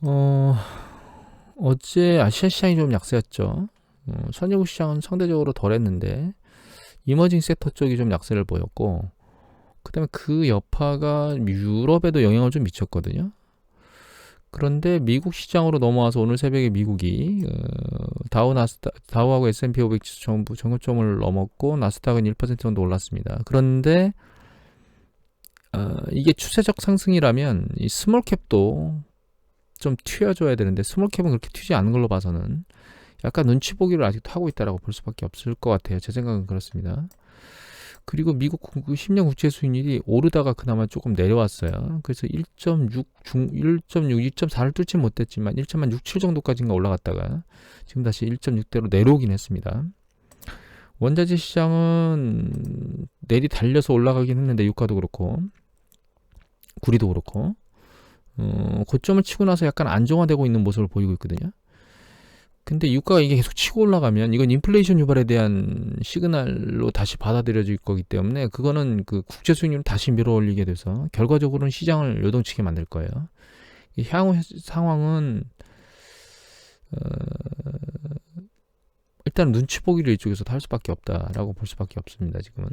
어, 어제 아시아 시장이 좀 약세였죠. 선진국 시장은 상대적으로 덜했는데 이머징 섹터 쪽이 좀 약세를 보였고, 그다음에 그 여파가 유럽에도 영향을 좀 미쳤거든요. 그런데 미국 시장으로 넘어와서 오늘 새벽에 미국이 다우하고 S&P 500 지수 전부 정고점을 넘었고 나스닥은 1% 정도 올랐습니다. 그런데 이게 추세적 상승이라면 이 스몰캡도 좀 튀어줘야 되는데 스몰캡은 그렇게 튀지 않은 걸로 봐서는 약간 눈치 보기를 아직도 하고 있다라고 볼 수밖에 없을 것 같아요. 제 생각은 그렇습니다. 그리고 미국 10년 국채 수익률이 오르다가 그나마 조금 내려왔어요. 그래서 1.6 2.4를 뚫지 못했지만 1.67 정도까지인가 올라갔다가 지금 다시 1.6대로 내려오긴 했습니다. 원자재 시장은 내리 달려서 올라가긴 했는데 유가도 그렇고 구리도 그렇고 고점을 치고 나서 약간 안정화되고 있는 모습을 보이고 있거든요. 근데 유가가 이게 계속 치고 올라가면 이건 인플레이션 유발에 대한 시그널로 다시 받아들여질 거기 때문에 그거는 그 국제 수익률을 다시 밀어올리게 돼서 결과적으로는 시장을 요동치게 만들 거예요. 이 향후 상황은 일단 눈치 보기를 이쪽에서 할 수밖에 없다라고 볼 수밖에 없습니다. 지금은.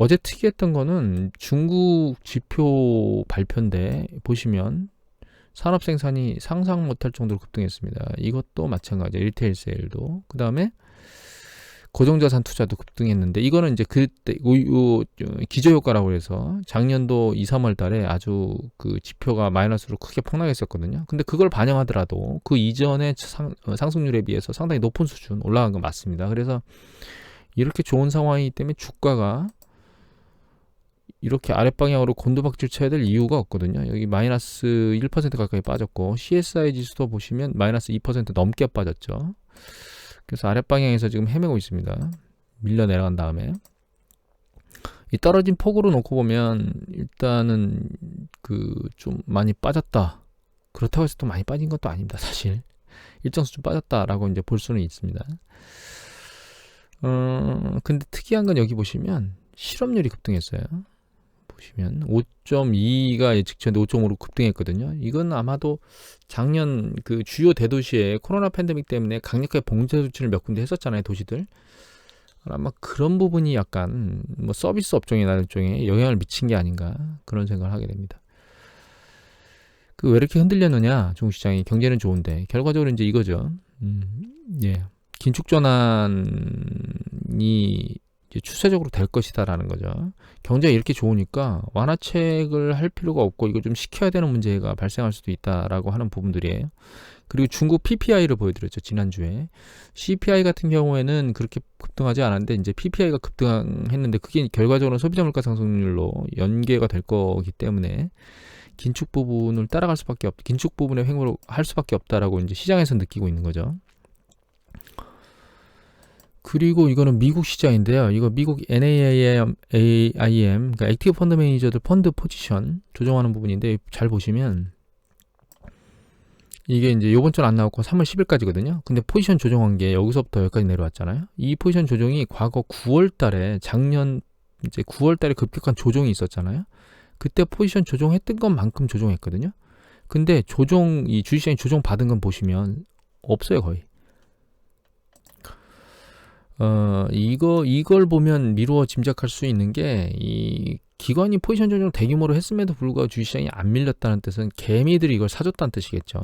어제 특이했던 거는 중국 지표 발표인데 보시면 산업 생산이 상상 못할 정도로 급등했습니다. 이것도 마찬가지예요. 리테일 세일도. 그 다음에 고정자산 투자도 급등했는데 이거는 이제 그때 기저효과라고 해서 작년도 2, 3월 달에 아주 그 지표가 마이너스로 크게 폭락했었거든요. 근데 그걸 반영하더라도 그 이전의 상승률에 비해서 상당히 높은 수준 올라간 건 맞습니다. 그래서 이렇게 좋은 상황이기 때문에 주가가 이렇게 아랫방향으로 곤두박질 쳐야 될 이유가 없거든요. 여기 마이너스 1% 가까이 빠졌고 CSI 지수도 보시면 마이너스 2% 넘게 빠졌죠. 그래서 아랫방향에서 지금 헤매고 있습니다. 밀려 내려간 다음에 이 떨어진 폭으로 놓고 보면 일단은 그 좀 많이 빠졌다. 그렇다고 해서 또 많이 빠진 것도 아닙니다. 사실 일정 수준 빠졌다라고 이제 볼 수는 있습니다. 근데 특이한 건 여기 보시면 실업률이 급등했어요. 보시면 5.2가 예측치였는데 5.5로 급등했거든요. 이건 아마도 작년 그 주요 대도시에 코로나 팬데믹 때문에 강력하게 봉쇄 조치를 몇 군데 했었잖아요, 도시들. 아마 그런 부분이 약간 뭐 서비스 업종이나 일종의 영향을 미친 게 아닌가 그런 생각을 하게 됩니다. 그 왜 이렇게 흔들렸느냐, 중국 시장이 경제는 좋은데 결과적으로 이제 이거죠. 예, 긴축 전환이 추세적으로 될 것이다라는 거죠. 경제가 이렇게 좋으니까 완화책을 할 필요가 없고 이거 좀 시켜야 되는 문제가 발생할 수도 있다라고 하는 부분들이에요. 그리고 중국 PPI를 보여드렸죠, 지난주에. CPI 같은 경우에는 그렇게 급등하지 않았는데 이제 PPI가 급등했는데 그게 결과적으로 소비자 물가 상승률로 연계가 될 거기 때문에 긴축 부분을 따라갈 수밖에 없, 긴축 부분의 횡보를 할 수밖에 없다라고 이제 시장에서 느끼고 있는 거죠. 그리고 이거는 미국 시장인데요. 이거 미국 NAIM, 그러니까 액티브 펀드 매니저들 펀드 포지션 조정하는 부분인데 잘 보시면 이게 이제 요번 주는 안 나왔고 3월 10일까지거든요. 근데 포지션 조정한 게 여기서부터 여기까지 내려왔잖아요. 이 포지션 조정이 과거 9월 달에 작년 이제 9월 달에 급격한 조정이 있었잖아요. 그때 포지션 조정했던 것만큼 조정했거든요. 근데 이 주식시장이 조정 받은 건 보시면 없어요, 거의. 이걸 보면 미루어 짐작할 수 있는 게, 이 기관이 포지션 조정을 대규모로 했음에도 불구하고 주식시장이 안 밀렸다는 뜻은 개미들이 이걸 사줬다는 뜻이겠죠.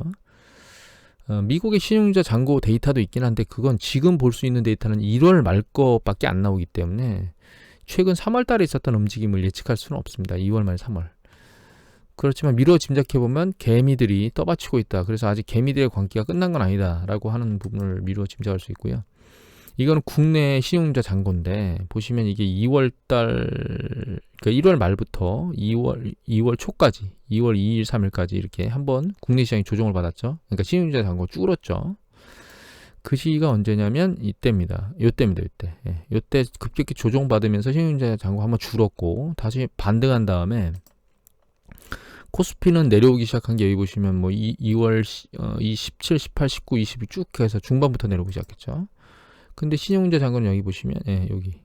미국의 신용자 잔고 데이터도 있긴 한데, 그건 지금 볼 수 있는 데이터는 1월 말 거밖에 안 나오기 때문에, 최근 3월 달에 있었던 움직임을 예측할 수는 없습니다. 2월 말 3월. 그렇지만 미루어 짐작해보면 개미들이 떠받치고 있다. 그래서 아직 개미들의 광기가 끝난 건 아니다. 라고 하는 부분을 미루어 짐작할 수 있고요. 이건 국내 신용자 잔고인데 보시면 이게 2월달 그러니까 1월 말부터 2월 초까지 2월 2일 3일까지 이렇게 한번 국내 시장이 조정을 받았죠. 그러니까 신용자 잔고 줄었죠. 그 시기가 언제냐면 이때입니다. 요때. 예. 요때 급격히 조정받으면서 신용자 잔고 한번 줄었고 다시 반등한 다음에 코스피는 내려오기 시작한 게 여기 보시면 뭐 2월 17, 18, 19, 20이 쭉 해서 중반부터 내려오기 시작했죠. 근데 신용자 잔고는 여기 보시면 여기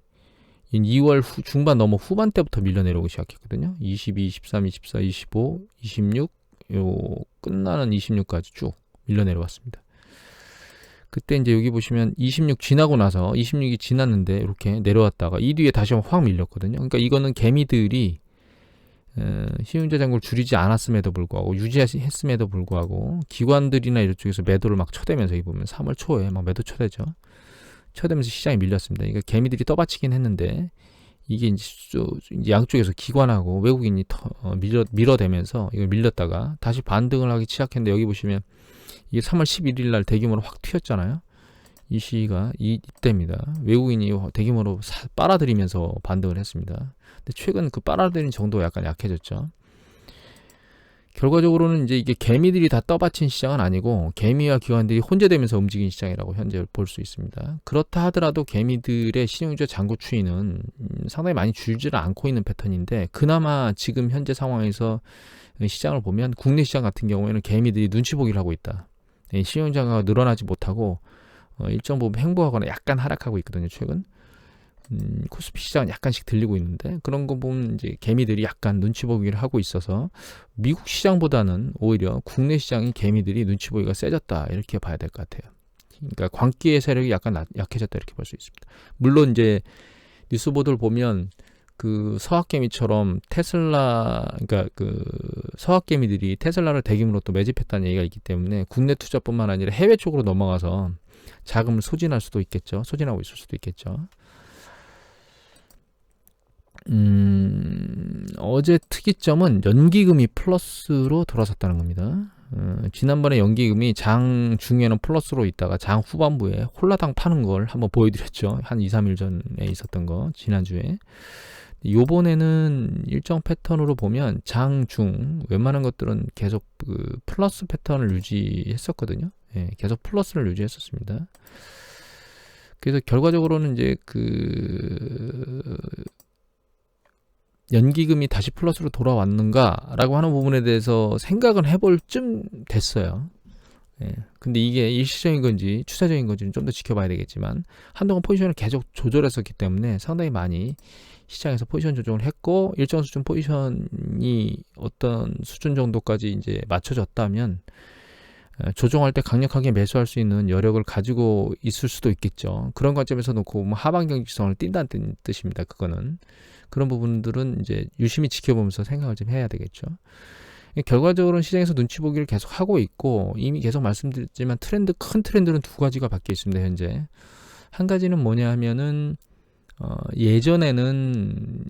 2월 중반 넘어 후반 때부터 밀려 내려오기 시작했거든요. 22, 23, 24, 25, 26 요 끝나는 26까지 쭉 밀려 내려왔습니다. 그때 이제 여기 보시면 26 지나고 나서 26이 지났는데 이렇게 내려왔다가 이 뒤에 다시 한번 확 밀렸거든요. 그러니까 이거는 개미들이 신용자 잔고를 줄이지 않았음에도 불구하고 유지했음에도 불구하고 기관들이나 이쪽에서 매도를 막 쳐대면서 이 보면 3월 초에 막 매도 쳐대죠. 쳐대면서 시장이 밀렸습니다. 그러니까 개미들이 떠받치긴 했는데 이게 이제 양쪽에서 기관하고 외국인이 밀어대면서 이걸 밀렸다가 다시 반등을 하기 시작했는데 여기 보시면 이게 3월 11일 날 대규모로 확 튀었잖아요. 이 시기가 이때입니다. 외국인이 대규모로 빨아들이면서 반등을 했습니다. 근데 최근 그 빨아들이는 정도가 약간 약해졌죠. 결과적으로는 이제 이게 개미들이 다 떠받친 시장은 아니고 개미와 기관들이 혼재되면서 움직인 시장이라고 현재 볼 수 있습니다. 그렇다 하더라도 개미들의 신용주의 잔고 추이는 상당히 많이 줄지를 않고 있는 패턴인데 그나마 지금 현재 상황에서 시장을 보면 국내 시장 같은 경우에는 개미들이 눈치 보기를 하고 있다. 신용자가 늘어나지 못하고 일정 부분 횡보하거나 약간 하락하고 있거든요. 최근 코스피 시장은 약간씩 들리고 있는데 그런 거 보면 이제 개미들이 약간 눈치 보기를 하고 있어서 미국 시장보다는 오히려 국내 시장이 개미들이 눈치 보기가 세졌다 이렇게 봐야 될 것 같아요. 그러니까 광기의 세력이 약간 약해졌다 이렇게 볼 수 있습니다. 물론 이제 뉴스 보도를 보면 그 서학개미처럼 테슬라 그러니까 그 서학개미들이 테슬라를 대규모로 또 매집했다는 얘기가 있기 때문에 국내 투자뿐만 아니라 해외 쪽으로 넘어가서 자금을 소진할 수도 있겠죠. 소진하고 있을 수도 있겠죠. 어제 특이점은 연기금이 플러스로 돌아섰다는 겁니다. 지난번에 연기금이 장 중에는 플러스로 있다가 장 후반부에 홀라당 파는 걸 한번 보여드렸죠. 한 2, 3일 전에 있었던 거 지난주에. 요번에는 일정 패턴으로 보면 장 중 웬만한 것들은 계속 그 플러스 패턴을 유지했었거든요. 예, 계속 플러스를 유지했었습니다. 그래서 결과적으로는 이제 그 연기금이 다시 플러스로 돌아왔는가라고 하는 부분에 대해서 생각은 해볼 쯤 됐어요. 예. 근데 이게 일시적인 건지 추세적인 건지는 좀 더 지켜봐야 되겠지만 한동안 포지션을 계속 조절했었기 때문에 상당히 많이 시장에서 포지션 조정을 했고 일정 수준 포지션이 어떤 수준 정도까지 이제 맞춰졌다면 조정할 때 강력하게 매수할 수 있는 여력을 가지고 있을 수도 있겠죠. 그런 관점에서 놓고 하방 경직성을 띈다는 뜻입니다. 그거는 그런 부분들은 이제 유심히 지켜보면서 생각을 좀 해야 되겠죠. 결과적으로는 시장에서 눈치 보기를 계속 하고 있고 이미 계속 말씀드렸지만 큰 트렌드는 두 가지가 바뀌어 있습니다. 현재 한 가지는 뭐냐 하면은 예전에는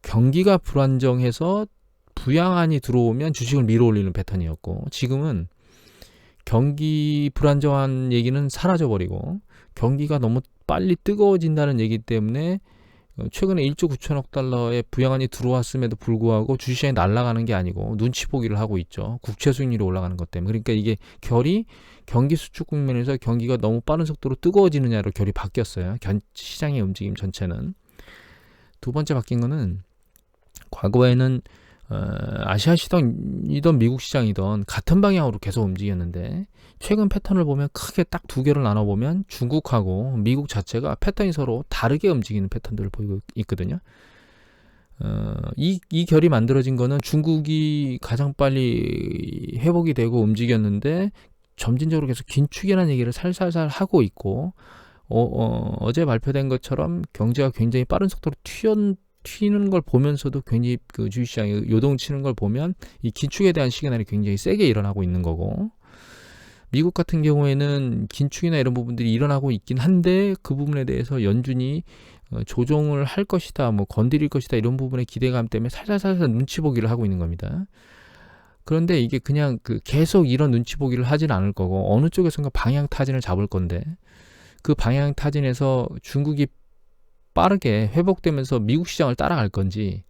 경기가 불안정해서 부양안이 들어오면 주식을 밀어올리는 패턴이었고 지금은 경기 불안정한 얘기는 사라져버리고 경기가 너무 빨리 뜨거워진다는 얘기 때문에 최근에 1조 9천억 달러의 부양안이 들어왔음에도 불구하고 주식시장이 날아가는 게 아니고 눈치 보기를 하고 있죠. 국채 수익률이 올라가는 것 때문에. 그러니까 이게 결이 경기 수축 국면에서 경기가 너무 빠른 속도로 뜨거워지느냐로 결이 바뀌었어요. 시장의 움직임 전체는. 두 번째 바뀐 거는 과거에는 아시아 시장이든 미국 시장이든 같은 방향으로 계속 움직였는데 최근 패턴을 보면 크게 딱 두 개를 나눠보면 중국하고 미국 자체가 패턴이 서로 다르게 움직이는 패턴들을 보이고 있거든요. 이 결이 만들어진 거는 중국이 가장 빨리 회복이 되고 움직였는데 점진적으로 계속 긴축이라는 얘기를 살살살 하고 있고 어제 발표된 것처럼 경제가 굉장히 빠른 속도로 튀는 걸 보면서도 굉장히 그 주식시장이 요동치는 걸 보면 이 긴축에 대한 시그널이 굉장히 세게 일어나고 있는 거고 미국 같은 경우에는 긴축이나 이런 부분들이 일어나고 있긴 한데 그 부분에 대해서 연준이 조정을 할 것이다, 뭐 건드릴 것이다 이런 부분의 기대감 때문에 살살 눈치 보기를 하고 있는 겁니다. 그런데 이게 그냥 계속 이런 눈치 보기를 하진 않을 거고 어느 쪽에선가 방향 타진을 잡을 건데 그 방향 타진에서 중국이 빠르게 회복되면서 미국 시장을 따라갈 건지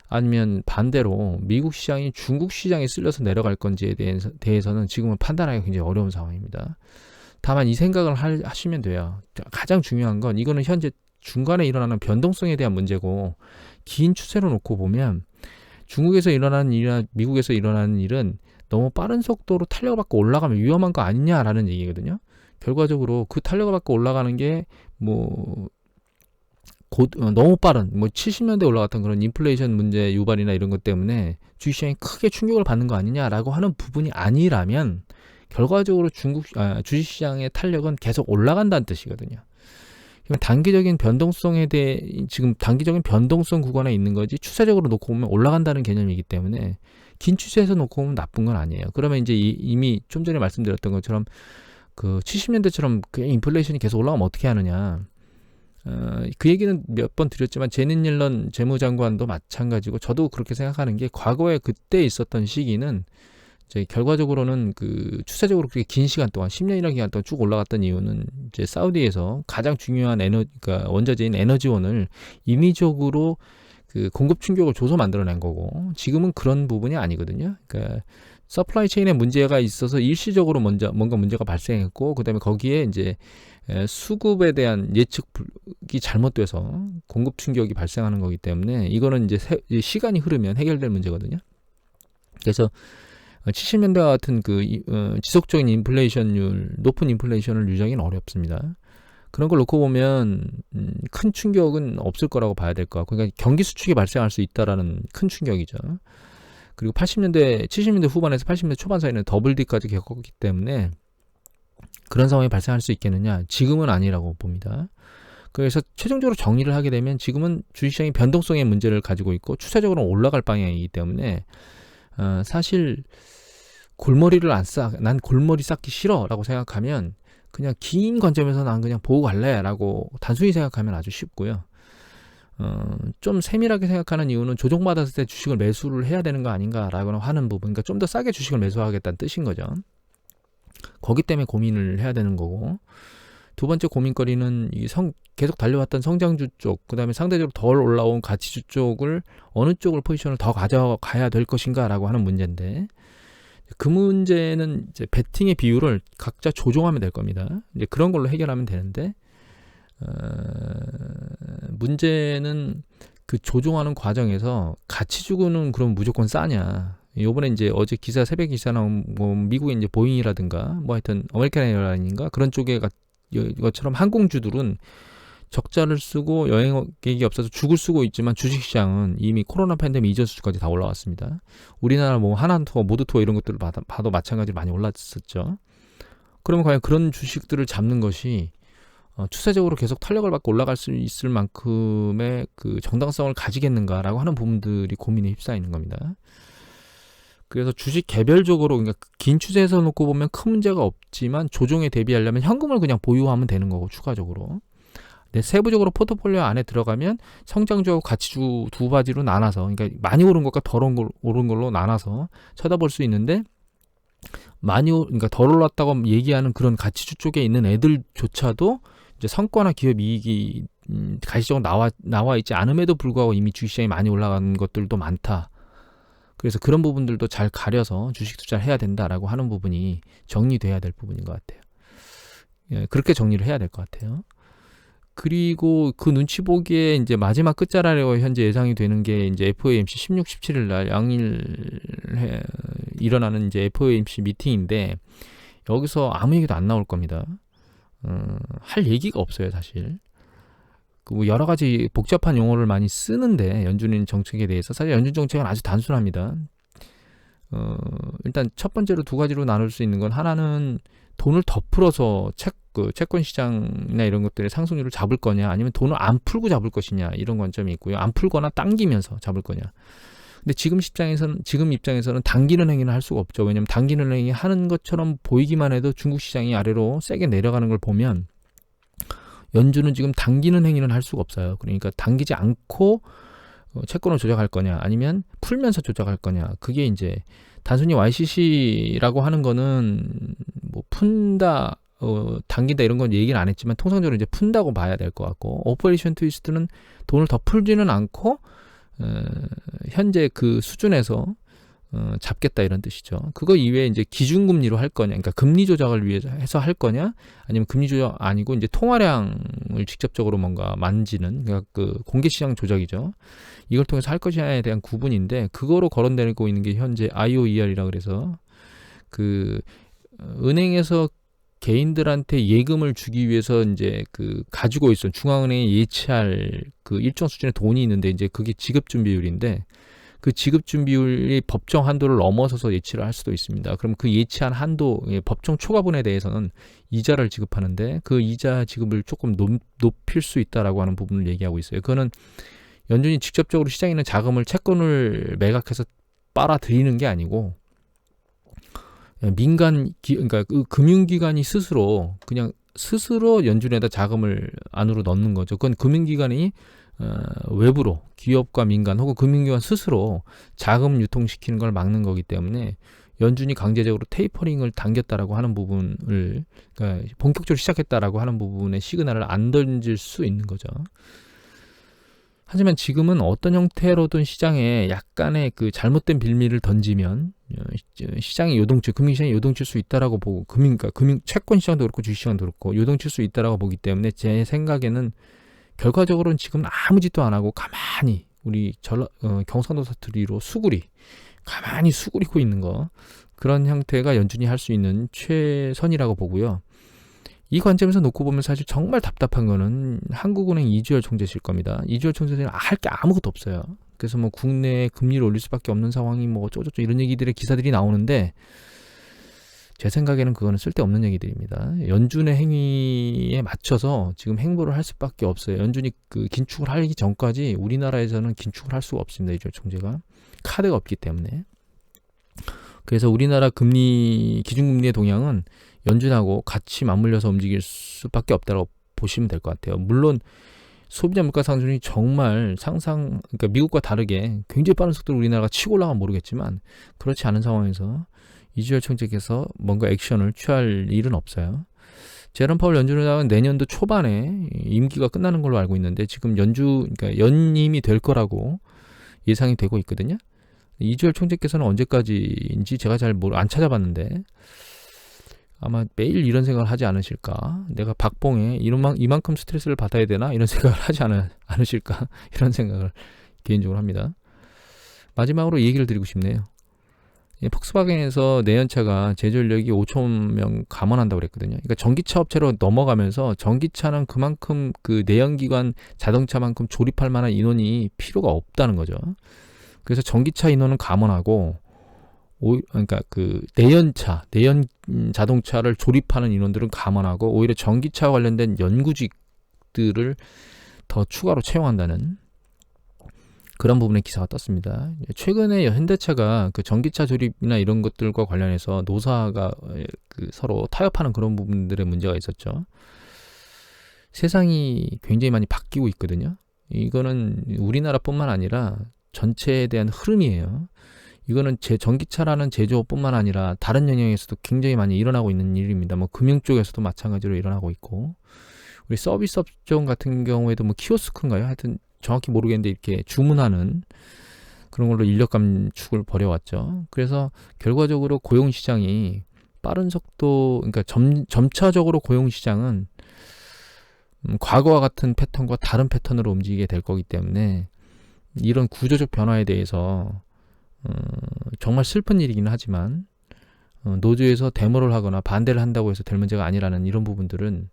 아니면 반대로 미국 시장이 중국 시장에 쓸려서 내려갈 건지에 대해서는 지금은 판단하기가 굉장히 어려운 상황입니다. 다만 이 생각을 하시면 돼요. 가장 중요한 건 이거는 현재 중간에 일어나는 변동성에 대한 문제고 긴 추세로 놓고 보면 중국에서 일어나는 일이나 미국에서 일어나는 일은 너무 빠른 속도로 탄력을 받고 올라가면 위험한 거 아니냐라는 얘기거든요. 결과적으로 그 탄력을 받고 올라가는 게 뭐 너무 빠른 70년대 올라갔던 그런 인플레이션 문제 유발이나 이런 것 때문에 주식시장이 크게 충격을 받는 거 아니냐라고 하는 부분이 아니라면 결과적으로 주식시장의 탄력은 계속 올라간다는 뜻이거든요. 단기적인 변동성에 대해 지금 단기적인 변동성 구간에 있는 거지 추세적으로 놓고 보면 올라간다는 개념이기 때문에 긴 추세에서 놓고 보면 나쁜 건 아니에요. 그러면 이제 이미 좀 전에 말씀드렸던 것처럼 그 70년대처럼 그 인플레이션이 계속 올라가면 어떻게 하느냐. 그 얘기는 몇 번 드렸지만 제닛 옐런 재무장관도 마찬가지고 저도 그렇게 생각하는 게 과거에 그때 있었던 시기는 이제 결과적으로는 그 추세적으로 그렇게 긴 시간 동안 10년이라는 기간 동안 쭉 올라갔던 이유는 이제 사우디에서 가장 중요한 그러니까 원자재인 에너지원을 인위적으로 그 공급 충격을 줘서 만들어낸 거고 지금은 그런 부분이 아니거든요. 그러니까 서플라이 체인에 문제가 있어서 일시적으로 뭔가 문제가 발생했고 그다음에 거기에 이제 수급에 대한 예측이 잘못돼서 공급 충격이 발생하는 거기 때문에 이거는 이제 시간이 흐르면 해결될 문제거든요. 그래서 70년대 같은 그 지속적인 인플레이션율, 높은 인플레이션을 유지하기는 어렵습니다. 그런 걸 놓고 보면 큰 충격은 없을 거라고 봐야 될 것 같고, 그러니까 경기 수축이 발생할 수 있다라는 큰 충격이죠. 그리고 70년대 후반에서 80년대 초반 사이는 더블 D까지 겪었기 때문에 그런 상황이 발생할 수 있겠느냐? 지금은 아니라고 봅니다. 그래서 최종적으로 정리를 하게 되면 지금은 주식시장이 변동성의 문제를 가지고 있고 추세적으로 올라갈 방향이기 때문에 사실 난 골머리 쌓기 싫어라고 생각하면 그냥 긴 관점에서 난 그냥 보고 갈래라고 단순히 생각하면 아주 쉽고요. 좀 세밀하게 생각하는 이유는 조정받았을 때 주식을 매수를 해야 되는 거 아닌가라고 하는 부분, 그러니까 좀 더 싸게 주식을 매수하겠다는 뜻인 거죠. 거기 때문에 고민을 해야 되는 거고, 두 번째 고민거리는 계속 달려왔던 성장주 쪽, 그 다음에 상대적으로 덜 올라온 가치주 쪽을 어느 쪽을 포지션을 더 가져가야 될 것인가라고 하는 문제인데, 그 문제는 이제 베팅의 비율을 각자 조정하면 될 겁니다. 이제 그런 걸로 해결하면 되는데, 문제는 그 조정하는 과정에서 가치주고는 그럼 무조건 싸냐? 요번에 이제 어제 새벽 기사 나온 미국의 이제 보잉이라든가 하여튼 아메리칸 에어라인인가 그런 쪽에 이것처럼 항공주들은 적자를 쓰고 여행객이 없어서 죽을 쓰고 있지만 주식시장은 이미 코로나 팬데믹 이전 수준까지 다 올라왔습니다. 우리나라 하나투어, 모두투어 이런 것들을 봐도 마찬가지로 많이 올랐었죠. 그러면 과연 그런 주식들을 잡는 것이 추세적으로 계속 탄력을 받고 올라갈 수 있을 만큼의 그 정당성을 가지겠는가라고 하는 부분들이 고민에 휩싸이는 겁니다. 그래서 주식 개별적으로, 그러니까 긴 추세에서 놓고 보면 큰 문제가 없지만 조정에 대비하려면 현금을 그냥 보유하면 되는 거고, 추가적으로. 근데 세부적으로 포트폴리오 안에 들어가면 성장주하고 가치주 두 가지로 나눠서, 그러니까 많이 오른 것과 덜 오른 걸로 나눠서 쳐다볼 수 있는데, 그러니까 덜 올랐다고 얘기하는 그런 가치주 쪽에 있는 애들조차도 이제 성과나 기업 이익이 가시적으로 나와 있지 않음에도 불구하고 이미 주식시장이 많이 올라간 것들도 많다. 그래서 그런 부분들도 잘 가려서 주식 투자를 해야 된다라고 하는 부분이 정리돼야 될 부분인 것 같아요. 예, 그렇게 정리를 해야 될 것 같아요. 그리고 그 눈치 보기에 이제 마지막 끝자락으로 현재 예상이 되는 게 이제 FOMC 16, 17일 날 양일 일어나는 이제 FOMC 미팅인데, 여기서 아무 얘기도 안 나올 겁니다. 할 얘기가 없어요, 사실. 여러 가지 복잡한 용어를 많이 쓰는데, 연준인 정책에 대해서 사실 연준 정책은 아주 단순합니다. 일단 첫 번째로 두 가지로 나눌 수 있는 건, 하나는 돈을 더 풀어서 채권 시장이나 이런 것들의 상승률을 잡을 거냐, 아니면 돈을 안 풀고 잡을 것이냐, 이런 관점이 있고요. 안 풀거나 당기면서 잡을 거냐. 근데 지금 입장에서는 당기는 행위는 할 수가 없죠. 왜냐하면 당기는 행위 하는 것처럼 보이기만 해도 중국 시장이 아래로 세게 내려가는 걸 보면 연준은 지금 당기는 행위는 할 수가 없어요. 그러니까 당기지 않고 채권을 조작할 거냐, 아니면 풀면서 조작할 거냐. 그게 이제 단순히 YCC라고 하는 거는 푼다, 당긴다 이런 건 얘기는 안 했지만 통상적으로 이제 푼다고 봐야 될 것 같고, 오퍼레이션 트위스트는 돈을 더 풀지는 않고 현재 그 수준에서 잡겠다 이런 뜻이죠. 그거 이외에 이제 기준금리로 할 거냐, 그러니까 금리 조작을 위해서 해서 할 거냐, 아니면 금리 조작 아니고 이제 통화량을 직접적으로 뭔가 만지는, 그러니까 그 공개시장 조작이죠. 이걸 통해서 할 것이냐에 대한 구분인데, 그거로 거론되고 있는 게 현재 IOER이라 그래서 그 은행에서 개인들한테 예금을 주기 위해서 이제 그 가지고 있어 중앙은행에 예치할 그 일정 수준의 돈이 있는데 이제 그게 지급 준비율인데 그 지급 준비율이 법정 한도를 넘어서서 예치를 할 수도 있습니다. 그럼 그 예치한 한도 법정 초과분에 대해서는 이자를 지급하는데 그 이자 지급을 조금 높일 수 있다라고 하는 부분을 얘기하고 있어요. 그거는 연준이 직접적으로 시장에 있는 자금을 채권을 매각해서 빨아들이는 게 아니고 그러니까 그 금융기관이 스스로 연준에다 자금을 안으로 넣는 거죠. 그건 금융기관이 외부로 기업과 민간 혹은 금융기관 스스로 자금 유통시키는 걸 막는 거기 때문에 연준이 강제적으로 테이퍼링을 당겼다라고 하는 부분을 그러니까 본격적으로 시작했다라고 하는 부분의 시그널을 안 던질 수 있는 거죠. 하지만 지금은 어떤 형태로든 시장에 약간의 그 잘못된 빌미를 던지면 시장이 금융시장이 요동칠 수 있다라고 보고 채권 시장도 그렇고 주식시장도 그렇고 요동칠 수 있다라고 보기 때문에 제 생각에는 결과적으로는 지금 아무 짓도 안 하고 가만히 우리 경상도 사투리로 가만히 수그리고 있는 거 그런 형태가 연준이 할 수 있는 최선이라고 보고요. 이 관점에서 놓고 보면 사실 정말 답답한 거는 한국은행 이주열 총재실 겁니다. 이주열 총재실은 할 게 아무것도 없어요. 그래서 뭐 국내에 금리를 올릴 수밖에 없는 상황이 뭐 어쩌고저쩌고 이런 얘기들의 기사들이 나오는데 제 생각에는 그거는 쓸데없는 얘기들입니다. 연준의 행위에 맞춰서 지금 행보를 할 수밖에 없어요. 연준이 그 긴축을 하기 전까지 우리나라에서는 긴축을 할 수가 없습니다. 이주열 총재가 카드가 없기 때문에. 그래서 우리나라 기준금리의 동향은 연준하고 같이 맞물려서 움직일 수밖에 없다고 보시면 될 것 같아요. 물론 소비자 물가 상승이 정말 그러니까 미국과 다르게 굉장히 빠른 속도로 우리나라가 치고 올라가면 모르겠지만 그렇지 않은 상황에서 이주열 총재께서 뭔가 액션을 취할 일은 없어요. 제롬 파월 연준 의장은 내년도 초반에 임기가 끝나는 걸로 알고 있는데 지금 그러니까 연임이 될 거라고 예상이 되고 있거든요. 이주열 총재께서는 언제까지인지 제가 안 찾아봤는데 아마 매일 이런 생각을 하지 않으실까? 내가 박봉에 이만큼 스트레스를 받아야 되나? 이런 생각을 하지 않으실까? 이런 생각을 개인적으로 합니다. 마지막으로 얘기를 드리고 싶네요. 폭스바겐에서 내연차가 제조인력이 5천 명 감원한다고 그랬거든요. 그러니까 전기차 업체로 넘어가면서 전기차는 그만큼 그 내연기관 자동차만큼 조립할 만한 인원이 필요가 없다는 거죠. 그래서 전기차 인원은 감원하고 그러니까 그 내연 자동차를 조립하는 인원들은 감원하고 오히려 전기차 관련된 연구직들을 더 추가로 채용한다는 그런 부분의 기사가 떴습니다. 최근에 현대차가 그 전기차 조립이나 이런 것들과 관련해서 노사가 그 서로 타협하는 그런 부분들의 문제가 있었죠. 세상이 굉장히 많이 바뀌고 있거든요. 이거는 우리나라뿐만 아니라 전체에 대한 흐름이에요. 이거는 전기차라는 제조업뿐만 아니라 다른 영역에서도 굉장히 많이 일어나고 있는 일입니다. 뭐 금융 쪽에서도 마찬가지로 일어나고 있고 우리 서비스 업종 같은 경우에도 뭐 키오스크인가요? 하여튼 정확히 모르겠는데 이렇게 주문하는 그런 걸로 인력 감축을 벌여왔죠. 그래서 결과적으로 고용시장이 빠른 속도, 그러니까 점차적으로 고용시장은 과거와 같은 패턴과 다른 패턴으로 움직이게 될 거기 때문에 이런 구조적 변화에 대해서 정말 슬픈 일이긴 하지만 노조에서 데모를 하거나 반대를 한다고 해서 될 문제가 아니라는 이런 부분들은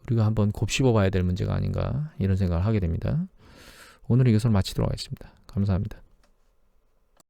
우리가 한번 곱씹어 봐야 될 문제가 아닌가 이런 생각을 하게 됩니다. 오늘 이것을 마치도록 하겠습니다. 감사합니다.